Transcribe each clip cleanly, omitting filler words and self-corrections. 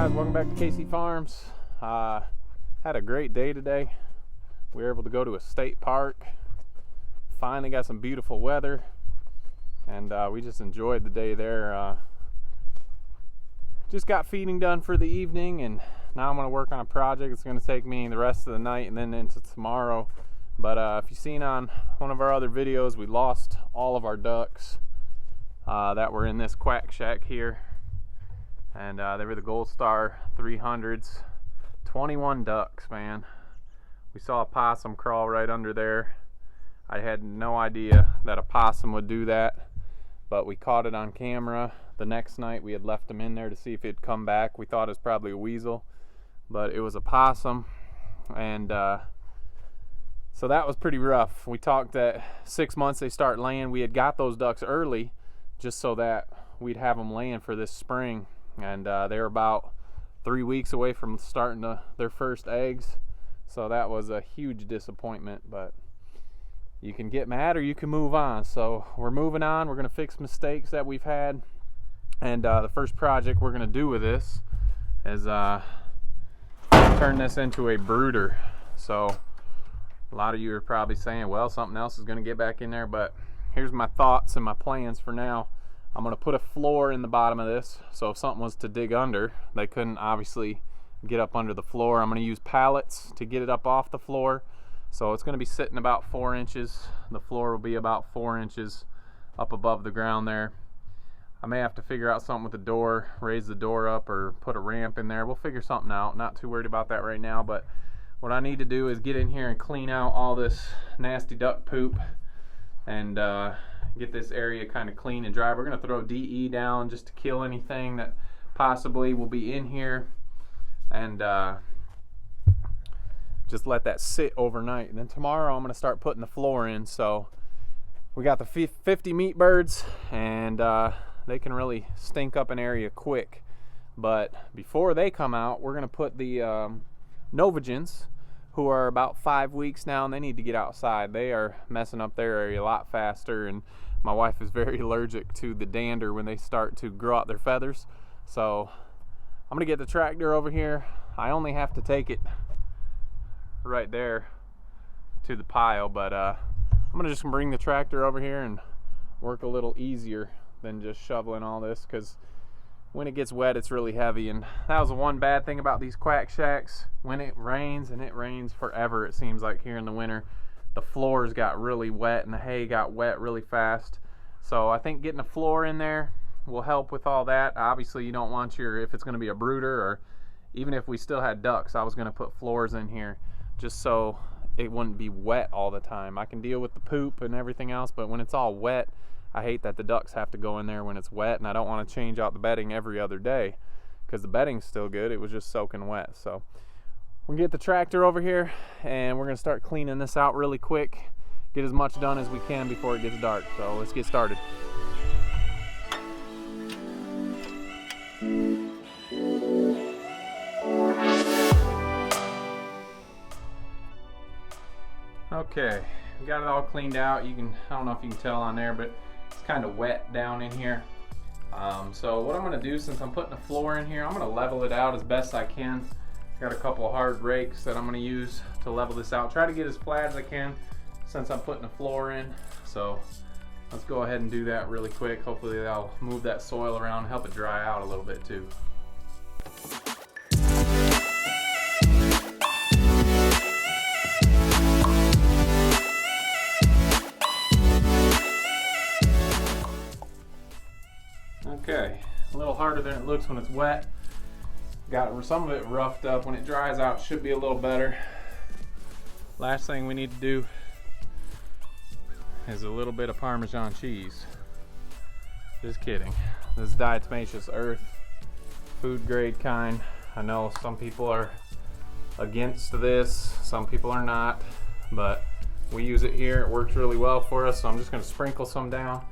guys, welcome back to KC Farms. Had a great day today. We were able to go to a state park. Finally got some beautiful weather, and we just enjoyed the day there. Just got feeding done for the evening, and now I'm going to work on a project. It's going to take me the rest of the night and then into tomorrow. But if you've seen on one of our other videos, we lost all of our ducks that were in this quack shack here. And they were the Gold Star 300s. 21 ducks, man. We saw a possum crawl right under there. I had no idea that a possum would do that, but we caught it on camera. The next night we had left them in there to see if it'd come back. We thought it was probably a weasel, but it was a possum. And so that was pretty rough. We talked that 6 months they start laying. We had got those ducks early just so that we'd have them laying for this spring. And they're about 3 weeks away from starting their first eggs. So that was a huge disappointment, but you can get mad or you can move on. So we're moving on. We're going to fix mistakes that we've had. And the first project we're going to do with this is turn this into a brooder. So a lot of you are probably saying, well, something else is going to get back in there, but here's my thoughts and my plans for now. I'm going to put a floor in the bottom of this, so if something was to dig under, they couldn't obviously get up under the floor. I'm going to use pallets to get it up off the floor, so it's going to be sitting about 4 inches. The floor will be about 4 inches up above the ground there. I may have to figure out something with the door, raise the door up or put a ramp in there. We'll figure something out. Not too worried about that right now, but what I need to do is get in here and clean out all this nasty duck poop and get this area kind of clean and dry. We're going to throw DE down just to kill anything that possibly will be in here, and just let that sit overnight. And then tomorrow I'm going to start putting the floor in. So we got the 50 meat birds, and they can really stink up an area quick. But before they come out, we're going to put the Novagens, who are about 5 weeks now, and they need to get outside. They are messing up their area a lot faster, and my wife is very allergic to the dander when they start to grow out their feathers. So I'm gonna get the tractor over here. I only have to take it right there to the pile, but I'm gonna just bring the tractor over here and work a little easier than just shoveling all this, because when it gets wet it's really heavy. And that was the one bad thing about these quack shacks. When it rains, and it rains forever it seems like here in the winter, the floors got really wet and the hay got wet really fast. So I think getting a floor in there will help with all that. Obviously you don't want if it's going to be a brooder, or even if we still had ducks, I was going to put floors in here just so it wouldn't be wet all the time. I can deal with the poop and everything else, but when it's all wet, I hate that the ducks have to go in there when it's wet, and I don't want to change out the bedding every other day because the bedding's still good. It was just soaking wet. So we're gonna get the tractor over here and we're gonna start cleaning this out really quick, get as much done as we can before it gets dark. So let's get started. Okay, we got it all cleaned out. I don't know if you can tell on there, but it's kind of wet down in here. So what I'm gonna do, since I'm putting the floor in here, I'm gonna level it out as best I can. Got a couple of hard rakes that I'm going to use to level this out. Try to get as flat as I can since I'm putting the floor in. So let's go ahead and do that really quick. Hopefully that'll move that soil around and help it dry out a little bit too. Okay, a little harder than it looks when it's wet. Got some of it roughed up. When it dries out, it should be a little better. Last thing we need to do is a little bit of Parmesan cheese. Just kidding. This is diatomaceous earth, food grade kind. I know some people are against this, some people are not, but we use it here. It works really well for us, so I'm just going to sprinkle some down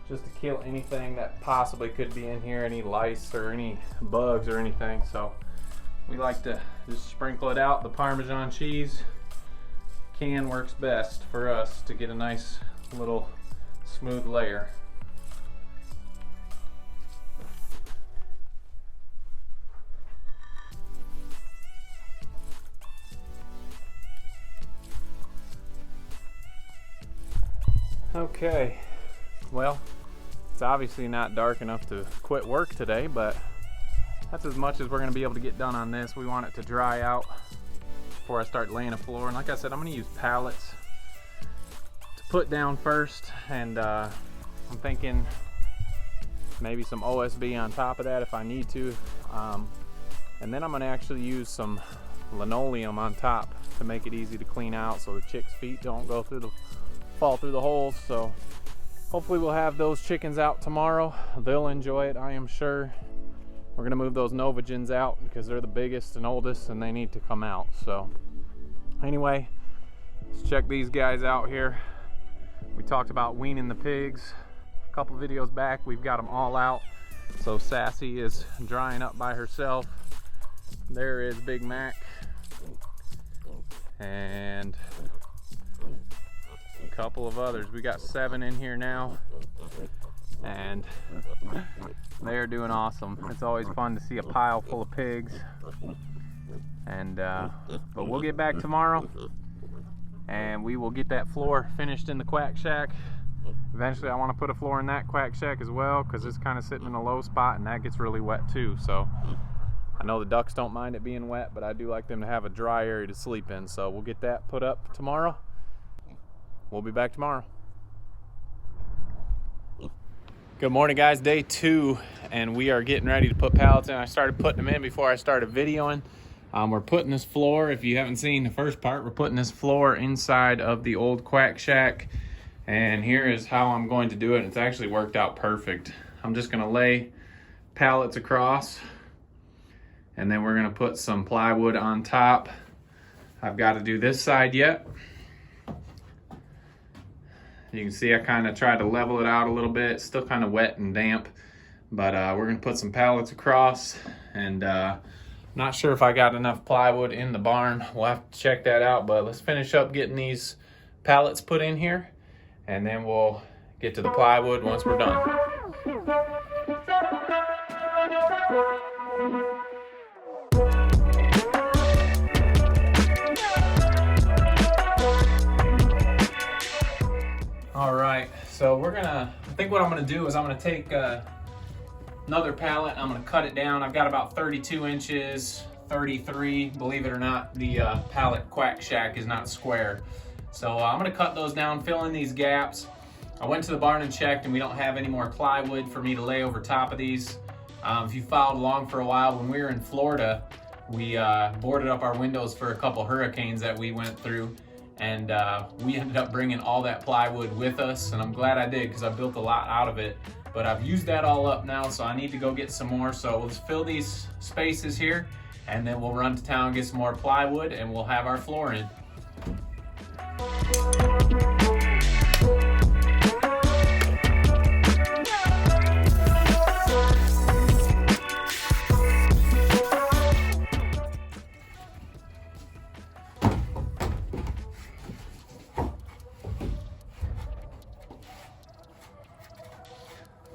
just to kill anything that possibly could be in here, any lice or any bugs or anything. So we like to just sprinkle it out. The Parmesan cheese can works best for us to get a nice little smooth layer. Okay, well, it's obviously not dark enough to quit work today, but that's as much as we're going to be able to get done on this. We want it to dry out before I start laying a floor. And like I said, I'm going to use pallets to put down first, and I'm thinking maybe some OSB on top of that if I need to. And then I'm going to actually use some linoleum on top to make it easy to clean out so the chicks' feet don't go through fall through the holes. So hopefully we'll have those chickens out tomorrow. They'll enjoy it, I am sure. We're gonna move those Novagens out because they're the biggest and oldest and they need to come out. So anyway, let's check these guys out here. We talked about weaning the pigs a couple videos back. We've got them all out. So Sassy is drying up by herself. There is Big Mac. And a couple of others. We got 7 in here now, and they're doing awesome. It's always fun to see a pile full of pigs. And but we'll get back tomorrow and we will get that floor finished in the quack shack. Eventually I want to put a floor in that quack shack as well, because it's kind of sitting in a low spot and that gets really wet too. So I know the ducks don't mind it being wet, but I do like them to have a dry area to sleep in. So we'll get that put up tomorrow. We'll be back tomorrow. Good morning, guys. Day 2, and we are getting ready to put pallets in. I started putting them in before I started videoing. We're putting this floor, if you haven't seen the first part, we're putting this floor inside of the old quack shack. And here is how I'm going to do it. It's actually worked out perfect. I'm just gonna lay pallets across, and then we're gonna put some plywood on top. I've got to do this side yet. You can see I kind of tried to level it out a little bit. It's still kind of wet and damp, but we're gonna put some pallets across. And not sure if I got enough plywood in the barn. We'll have to check that out, but let's finish up getting these pallets put in here, and then we'll get to the plywood once we're done. All right, so I think what I'm gonna do is I'm gonna take another pallet, I'm gonna cut it down. I've got about 32 inches, 33, believe it or not, the pallet quack shack is not square. So I'm gonna cut those down, fill in these gaps. I went to the barn and checked, and we don't have any more plywood for me to lay over top of these. If you followed along for a while, when we were in Florida, we boarded up our windows for a couple hurricanes that we went through. And we ended up bringing all that plywood with us, and I'm glad I did because I built a lot out of it. But I've used that all up now, so I need to go get some more. So we'll just fill these spaces here, and then we'll run to town, get some more plywood, and we'll have our floor in.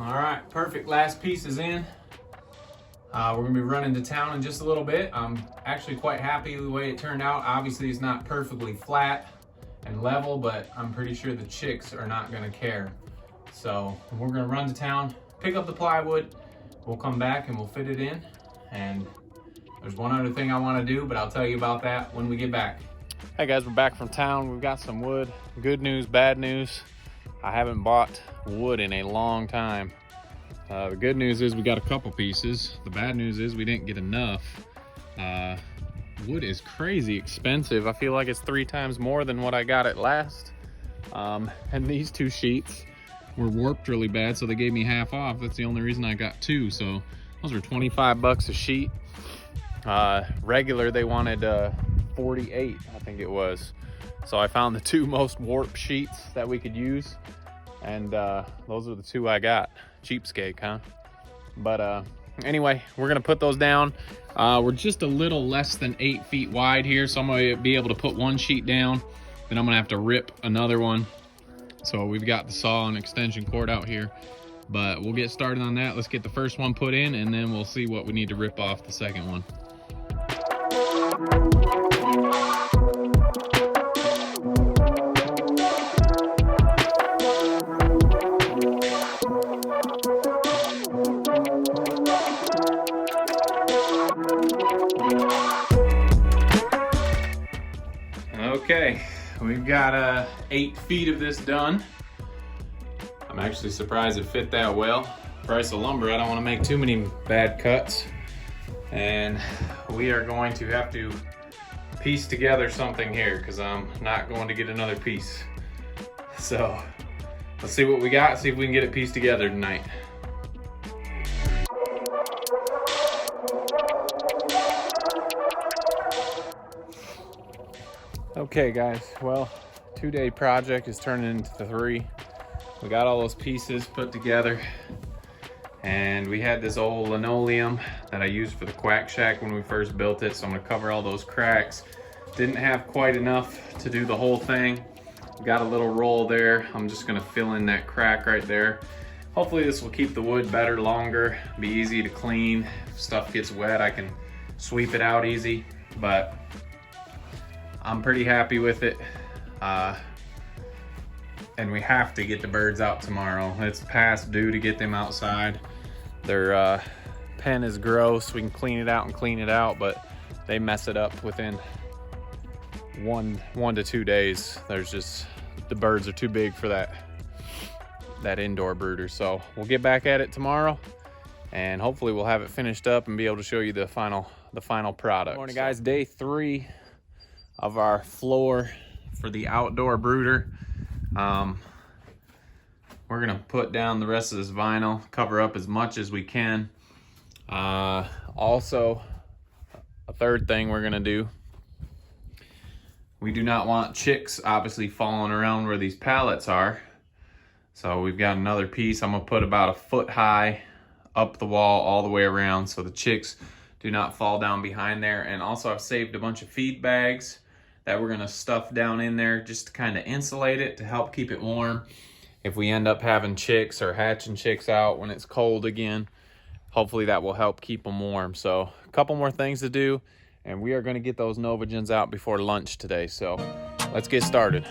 All right, perfect. Last piece is in. We're gonna be running to town in just a little bit. I'm actually quite happy with the way it turned out. Obviously, it's not perfectly flat and level, but I'm pretty sure the chicks are not gonna care. So we're gonna run to town, pick up the plywood. We'll come back and we'll fit it in. And there's one other thing I wanna do, but I'll tell you about that when we get back. Hey guys, we're back from town. We've got some wood. Good news, bad news. I haven't bought wood in a long time. The good news is we got a couple pieces. The bad news is we didn't get enough. Wood is crazy expensive. I feel like it's 3 times more than what I got at last. And these 2 sheets were warped really bad, so they gave me half off. That's the only reason I got 2. So those were 25 bucks a sheet. Regular, they wanted 48, I think it was. So I found the 2 most warped sheets that we could use, and those are the 2 I got. Cheapskate, huh? But anyway, we're gonna put those down. We're just a little less than 8 feet wide here, so I'm gonna be able to put 1 sheet down, then I'm gonna have to rip another one. So we've got the saw and extension cord out here, but we'll get started on that. Let's get the first one put in, and then we'll see what we need to rip off the second one. we've got 8 feet of this done. I'm actually surprised it fit that well. Price of lumber, I don't want to make too many bad cuts. And we are going to have to piece together something here because I'm not going to get another piece. So let's see what we got, see if we can get it pieced together tonight. Okay guys, well, 2-day project is turning into 3. We got all those pieces put together, and we had this old linoleum that I used for the quack shack when we first built it, so I'm gonna cover all those cracks. Didn't have quite enough to do the whole thing. Got a little roll there. I'm just gonna fill in that crack right there. Hopefully this will keep the wood better, longer, be easy to clean. If stuff gets wet, I can sweep it out easy, but I'm pretty happy with it. And we have to get the birds out tomorrow. It's past due to get them outside. Their pen is gross. We can clean it out, but they mess it up within one to 2 days. There's just, the birds are too big for that indoor brooder. So we'll get back at it tomorrow, and hopefully we'll have it finished up and be able to show you the final product. Good morning guys, day 3 of our floor for the outdoor brooder. We're gonna put down the rest of this vinyl, cover up as much as we can. Also, a third thing we're gonna do, we do not want chicks obviously falling around where these pallets are. So we've got another piece I'm gonna put about 1 foot high up the wall all the way around so the chicks do not fall down behind there. And also I've saved a bunch of feed bags that we're gonna stuff down in there just to kind of insulate it, to help keep it warm. If we end up having chicks or hatching chicks out when it's cold again, hopefully that will help keep them warm. So a couple more things to do, and we are gonna get those Novagens out before lunch today. So let's get started.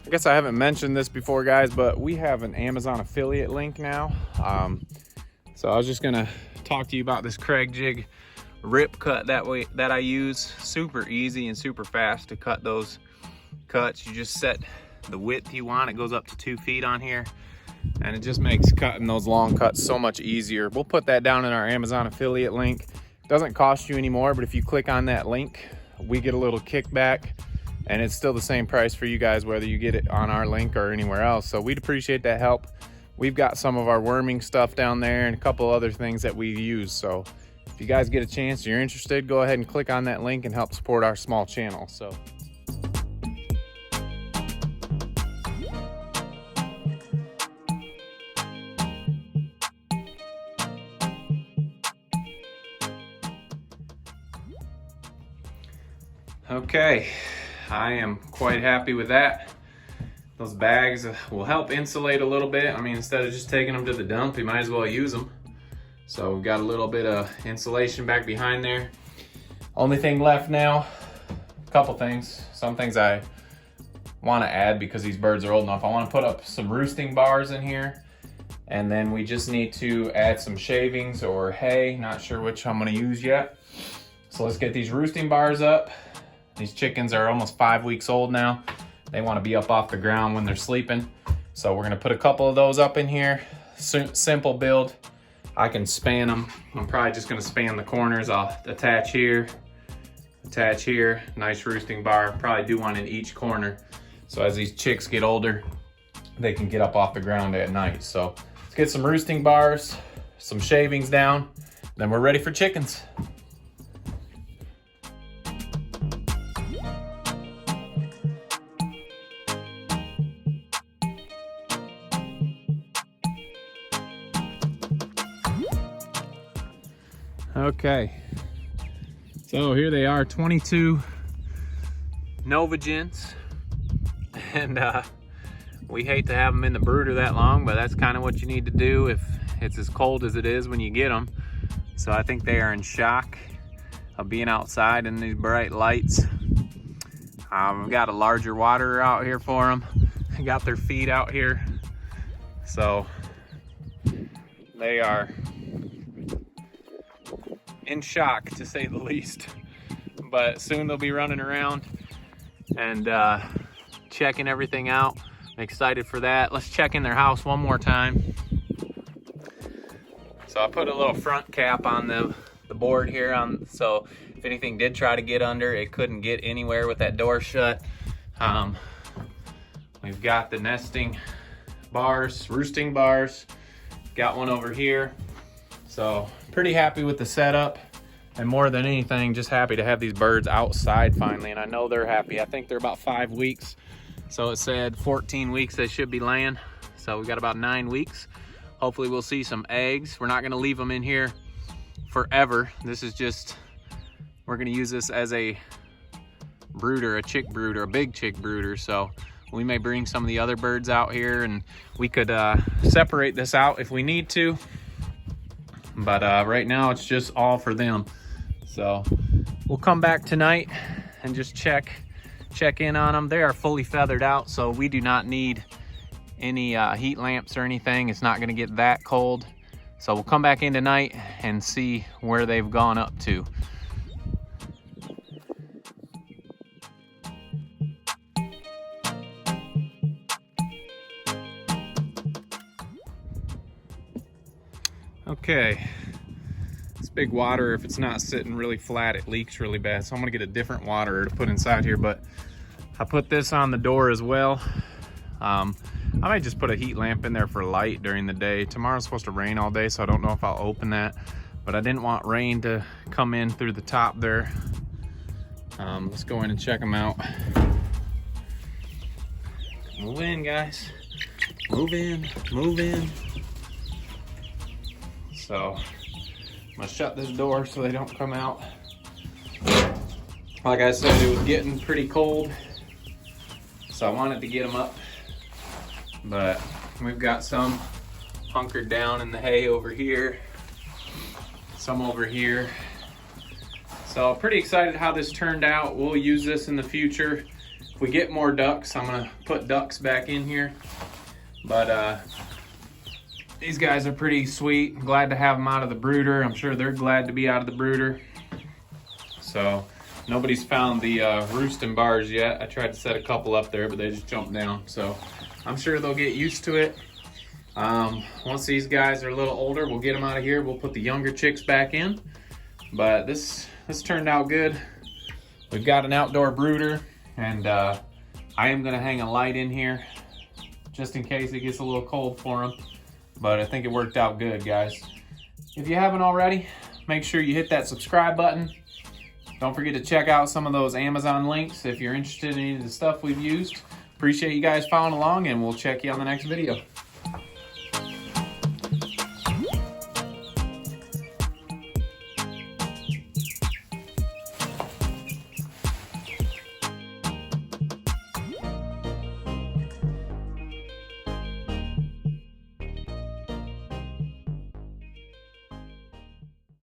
I guess I haven't mentioned this before guys, but we have an Amazon affiliate link now. So I was just gonna talk to you about this Craig Jig rip cut that I use. Super easy and super fast to cut those cuts. You just set the width you want. It goes up to 2 feet on here, and it just makes cutting those long cuts so much easier. We'll put that down in our Amazon affiliate link. It doesn't cost you any more, but if you click on that link, we get a little kickback. And it's still the same price for you guys, whether you get it on our link or anywhere else. So we'd appreciate that help. We've got some of our worming stuff down there and a couple other things that we use. So if you guys get a chance, you're interested, go ahead and click on that link and help support our small channel. So. Okay. I am quite happy with that. Those bags will help insulate a little bit. I mean, instead of just taking them to the dump, you might as well use them. So we've got a little bit of insulation back behind there. Only thing left now, a couple things. Some things I want to add because these birds are old enough. I want to put up some roosting bars in here. And then we just need to add some shavings or hay. Not sure which I'm going to use yet. So let's get these roosting bars up. These chickens are almost 5 weeks old now. They want to be up off the ground when they're sleeping. So we're going to put a couple of those up in here. Simple build. I can span them. I'm probably just going to span the corners. I'll attach here, nice roosting bar. Probably do one in each corner. So as these chicks get older, they can get up off the ground at night. So let's get some roosting bars, some shavings down, then we're ready for chickens. Okay, so here they are, 22 Novagens, and we hate to have them in the brooder that long, but that's kind of what you need to do if It's as cold as it is when you get them. So I think they are in shock of being outside in these bright lights. I've got a larger waterer out here for them. I got their feet out here. So they are in shock, to say the least. But soon they'll be running around and checking everything out. I'm excited for that. Let's check in their house one more time. So I put a little front cap on the board here, so if anything did try to get under, it couldn't get anywhere with that door shut. We've got the nesting bars, roosting bars. Got one over here. So pretty happy with the setup, and more than anything, just happy to have these birds outside finally. And I know they're happy. I think they're about 5 weeks. So it said 14 weeks they should be laying. So we got about 9 weeks. Hopefully we'll see some eggs. We're not gonna leave them in here forever. This is just, we're gonna use this as a brooder, a chick brooder, a big chick brooder. So we may bring some of the other birds out here, and we could separate this out if we need to. But right now it's just all for them. So we'll come back tonight and just check in on them. They are fully feathered out, so we do not need any heat lamps or anything. It's not gonna get that cold. So we'll come back in tonight and see where they've gone up to. Okay, this big water, if it's not sitting really flat, it leaks really bad. So I'm gonna get a different water to put inside here, but I put this on the door as well. I might just put a heat lamp in there for light during the day. Tomorrow's supposed to rain all day, so I don't know if I'll open that, but I didn't want rain to come in through the top there. Let's go in and check them out. Move in, guys. Move in, move in. So I'm gonna shut this door so they don't come out. Like I said, it was getting pretty cold, so I wanted to get them up. But we've got some hunkered down in the hay over here, some over here. So pretty excited how this turned out. We'll use this in the future. If we get more ducks, I'm gonna put ducks back in here. But these guys are pretty sweet. I'm glad to have them out of the brooder. I'm sure they're glad to be out of the brooder. So nobody's found the roosting bars yet. I tried to set a couple up there, but they just jumped down. So I'm sure they'll get used to it. Once these guys are a little older, we'll get them out of here. We'll put the younger chicks back in. But this turned out good. We've got an outdoor brooder, and I am gonna hang a light in here just in case it gets a little cold for them. But I think it worked out good, guys. If you haven't already, make sure you hit that subscribe button. Don't forget to check out some of those Amazon links if you're interested in any of the stuff we've used. Appreciate you guys following along, and we'll check you on the next video.